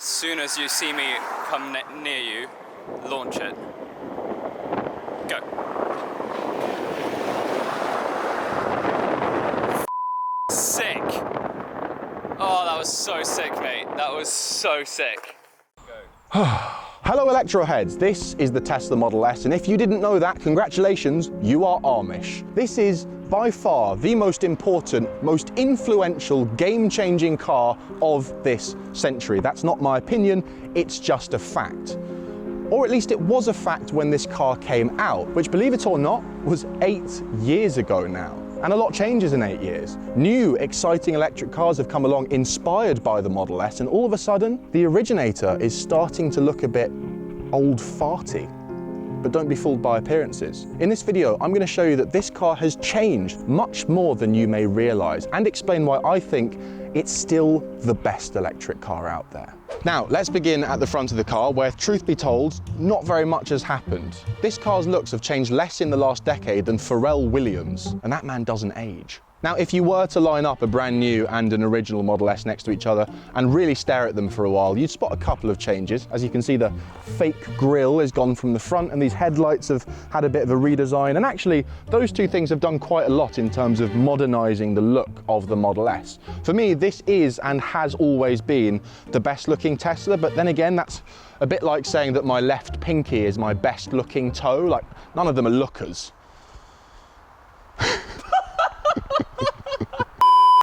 As soon as you see me come near you, launch it. Go. Sick. Oh, that was so sick, mate. That was so sick. Hello Electroheads, this is the Tesla Model S, and if you didn't know that, congratulations, you are Amish. This is by far the most important, most influential, game-changing car of this century. That's not my opinion, it's just a fact. Or at least it was a fact when this car came out, which, believe it or not, was 8 years ago now. And a lot changes in 8 years. New, exciting electric cars have come along inspired by the Model S, and all of a sudden, the originator is starting to look a bit old farty. But don't be fooled by appearances. In this video, I'm going to show you that this car has changed much more than you may realize, and explain why I think it's still the best electric car out there. Now, let's begin at the front of the car, where, truth be told, not very much has happened. This car's looks have changed less in the last decade than Pharrell Williams, and that man doesn't age. Now, if you were to line up a brand new and an original Model S next to each other and really stare at them for a while, you'd spot a couple of changes. As you can see, the fake grille has gone from the front, and these headlights have had a bit of a redesign. And actually, those two things have done quite a lot in terms of modernizing the look of the Model S. For me, this is and has always been the best looking Tesla, but then again, that's a bit like saying that my left pinky is my best looking toe. Like, none of them are lookers.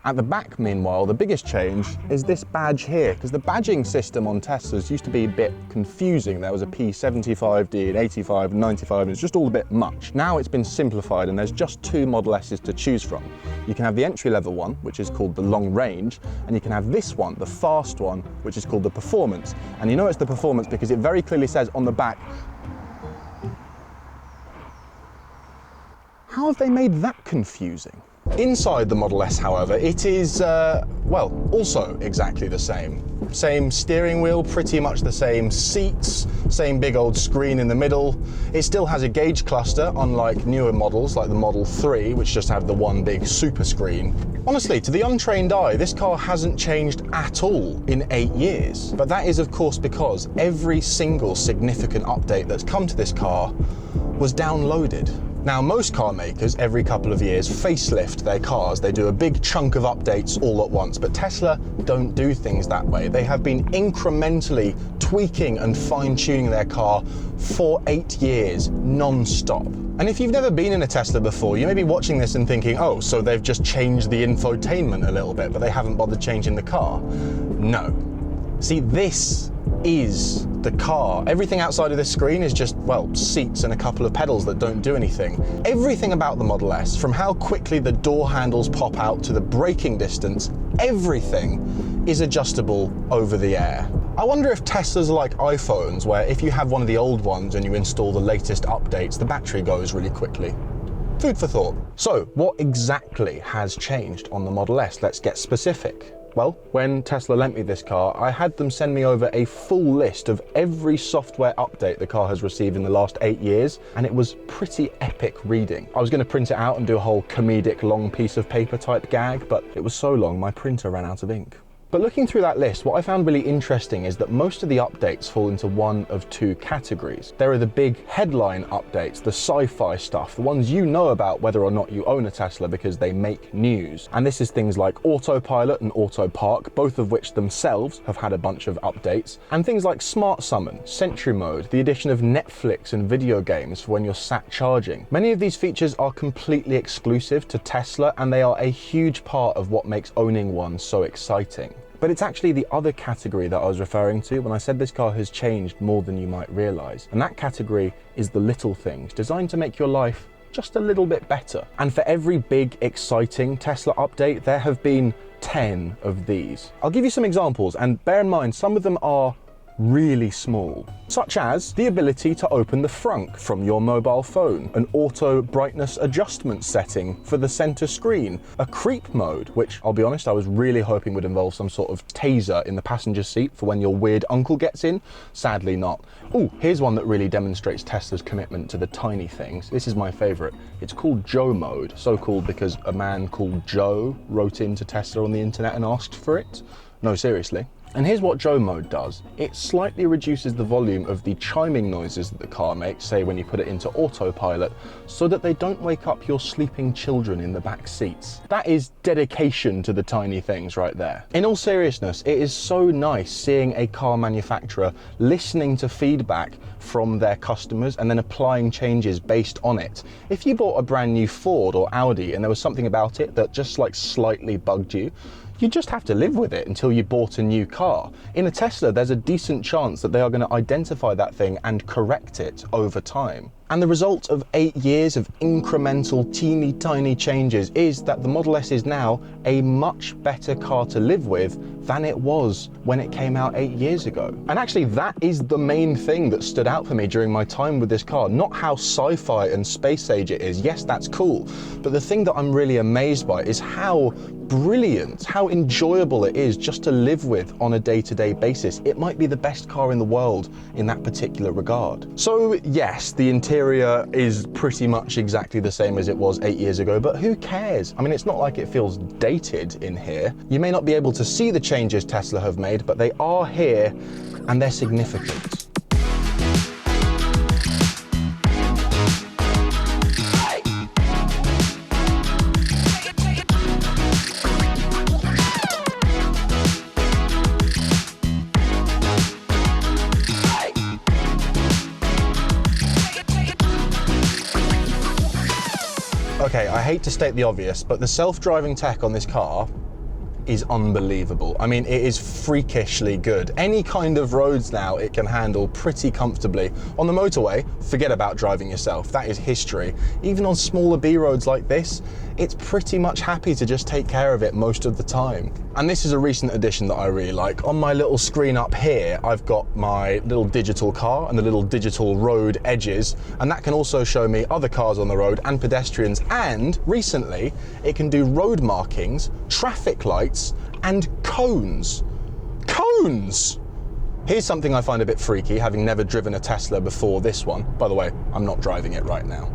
At the back, meanwhile, the biggest change is this badge here, because the badging system on Teslas used to be a bit confusing. There was a P75D, an 85, and 95, and it's just all a bit much. Now it's been simplified, and there's just two Model S's to choose from. You can have the entry-level one, which is called the long range, and you can have this one, the fast one, which is called the performance. And you know it's the performance because it very clearly says on the back. How have they made that confusing? Inside the Model S, however, it is, well, also exactly the same. Same steering wheel, pretty much the same seats, same big old screen in the middle. It still has a gauge cluster, unlike newer models like the Model 3, which just have the one big super screen. Honestly, to the untrained eye, this car hasn't changed at all in 8 years. But that is, of course, because every single significant update that's come to this car was downloaded. Now, most car makers, every couple of years, facelift their cars. They do a big chunk of updates all at once, but Tesla don't do things that way. They have been incrementally tweaking and fine-tuning their car for 8 years, non-stop. And if you've never been in a Tesla before, you may be watching this and thinking, oh, so they've just changed the infotainment a little bit, but they haven't bothered changing the car. No. See, this is the car. Everything outside of this screen is just, well, seats and a couple of pedals that don't do anything. Everything about the Model S, from how quickly the door handles pop out to the braking distance, everything is adjustable over the air. I wonder if Teslas are like iPhones, where if you have one of the old ones and you install the latest updates, the battery goes really quickly. Food for thought. So, what exactly has changed on the Model S? Let's get specific. Well, when Tesla lent me this car, I had them send me over a full list of every software update the car has received in the last 8 years, and it was pretty epic reading. I was going to print it out and do a whole comedic long piece of paper type gag, but it was so long my printer ran out of ink. But looking through that list, what I found really interesting is that most of the updates fall into one of two categories. There are the big headline updates, the sci-fi stuff, the ones you know about whether or not you own a Tesla because they make news. And this is things like autopilot and auto park, both of which themselves have had a bunch of updates. And things like smart summon, sentry mode, the addition of Netflix and video games for when you're sat charging. Many of these features are completely exclusive to Tesla, and they are a huge part of what makes owning one so exciting. But it's actually the other category that I was referring to when I said this car has changed more than you might realize. And that category is the little things, designed to make your life just a little bit better. And for every big, exciting Tesla update, there have been 10 of these. I'll give you some examples, and bear in mind, some of them are really small, such as the ability to open the frunk from your mobile phone, an auto brightness adjustment setting for the center screen, a creep mode, which I'll be honest, I was really hoping would involve some sort of taser in the passenger seat for when your weird uncle gets in. Sadly not. Oh, here's one that really demonstrates Tesla's commitment to the tiny things. This is my favorite. It's called Joe mode, so called because a man called Joe wrote into Tesla on the internet and asked for it. No, seriously. And here's what Joe mode does. It slightly reduces the volume of the chiming noises that the car makes, say when you put it into autopilot, so that they don't wake up your sleeping children in the back seats. That is dedication to the tiny things right there. In all seriousness, it is so nice seeing a car manufacturer listening to feedback from their customers and then applying changes based on it. If you bought a brand new Ford or Audi and there was something about it that just like slightly bugged you, you just have to live with it until you bought a new car. In a Tesla, there's a decent chance that they are going to identify that thing and correct it over time. And the result of 8 years of incremental, teeny tiny changes is that the Model S is now a much better car to live with than it was when it came out 8 years ago. And actually, that is the main thing that stood out for me during my time with this car. Not how sci-fi and space age it is. Yes, that's cool. But the thing that I'm really amazed by is how brilliant, how enjoyable it is just to live with on a day-to-day basis. It might be the best car in the world in that particular regard. So yes, the interior is pretty much exactly the same as it was 8 years ago, but who cares? I mean, it's not like it feels dated in here. You may not be able to see the changes Tesla have made, but they are here and they're significant. Okay, I hate to state the obvious, but the self-driving tech on this car is unbelievable. I mean, it is freakishly good. Any kind of roads now it can handle pretty comfortably. On the motorway, forget about driving yourself. That is history. Even on smaller B roads like this, it's pretty much happy to just take care of it most of the time. And this is a recent addition that I really like. On my little screen up here, I've got my little digital car and the little digital road edges, and that can also show me other cars on the road and pedestrians. And recently, it can do road markings, traffic lights, and cones. Cones! Here's something I find a bit freaky, having never driven a Tesla before this one. By the way, I'm not driving it right now.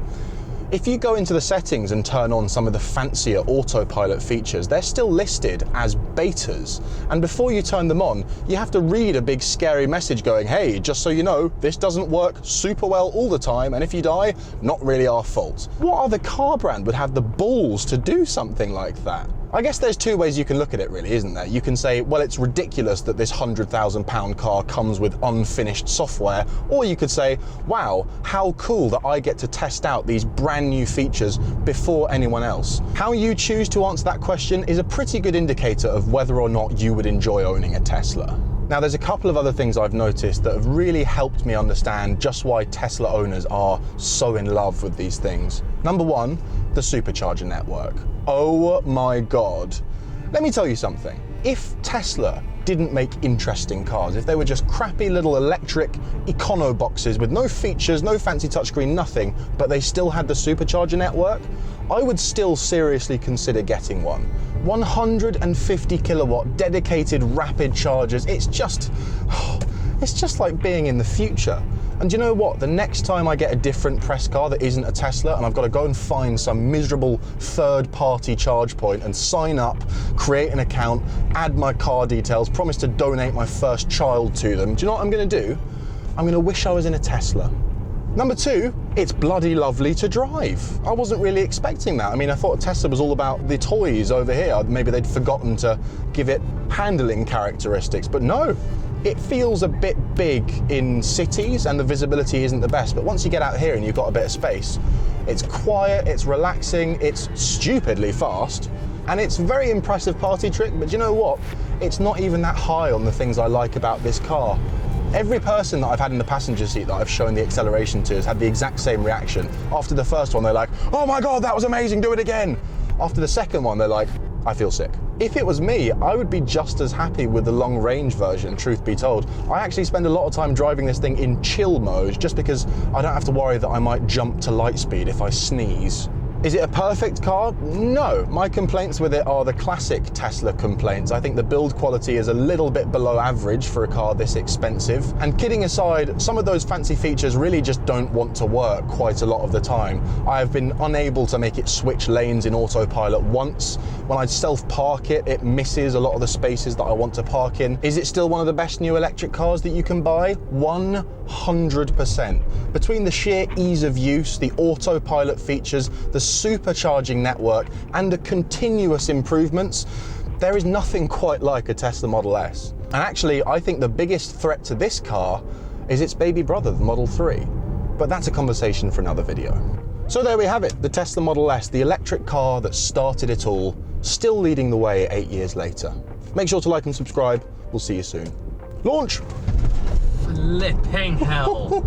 If you go into the settings and turn on some of the fancier autopilot features, they're still listed as betas. And before you turn them on, you have to read a big scary message going, hey, just so you know, this doesn't work super well all the time, and if you die, not really our fault. What other car brand would have the balls to do something like that? I guess there's two ways you can look at it really, isn't there? You can say, well, it's ridiculous that this £100,000 car comes with unfinished software, or you could say, wow, how cool that I get to test out these brand new features before anyone else. How you choose to answer that question is a pretty good indicator of whether or not you would enjoy owning a Tesla. Now, there's a couple of other things I've noticed that have really helped me understand just why Tesla owners are so in love with these things. Number one, the Supercharger network. Oh my God. Let me tell you something. If Tesla didn't make interesting cars, if they were just crappy little electric econo boxes with no features, no fancy touchscreen, nothing, but they still had the Supercharger network, I would still seriously consider getting one. 150 kilowatt dedicated rapid chargers. It's just like being in the future. And you know what? The next time I get a different press car that isn't a Tesla and I've got to go and find some miserable third-party charge point and sign up, create an account, add my car details, promise to donate my first child to them, do you know what I'm going to do? I'm going to wish I was in a Tesla. Number two, it's bloody lovely to drive. I wasn't really expecting that. I mean, I thought Tesla was all about the toys over here. Maybe they'd forgotten to give it handling characteristics, but no. It feels a bit big in cities and the visibility isn't the best, but once you get out here and you've got a bit of space, it's quiet, it's relaxing, it's stupidly fast, and it's a very impressive party trick, but you know what? It's not even that high on the things I like about this car. Every person that I've had in the passenger seat that I've shown the acceleration to has had the exact same reaction. After the first one, they're like, oh my God, that was amazing, do it again. After the second one, they're like, I feel sick. If it was me, I would be just as happy with the long range version, truth be told. I actually spend a lot of time driving this thing in chill mode just because I don't have to worry that I might jump to light speed if I sneeze. Is it a perfect car? No. My complaints with it are the classic Tesla complaints. I think the build quality is a little bit below average for a car this expensive. And kidding aside, some of those fancy features really just don't want to work quite a lot of the time. I have been unable to make it switch lanes in autopilot once. When I self-park it, it misses a lot of the spaces that I want to park in. Is it still one of the best new electric cars that you can buy? 100%. Between the sheer ease of use, the autopilot features, the supercharging network, and the continuous improvements, there is nothing quite like a Tesla Model S. And actually, I think the biggest threat to this car is its baby brother, the Model 3. But that's a conversation for another video. So there we have it, the Tesla Model S, the electric car that started it all, still leading the way 8 years later. Make sure to like and subscribe. We'll see you soon. Launch! Flipping hell.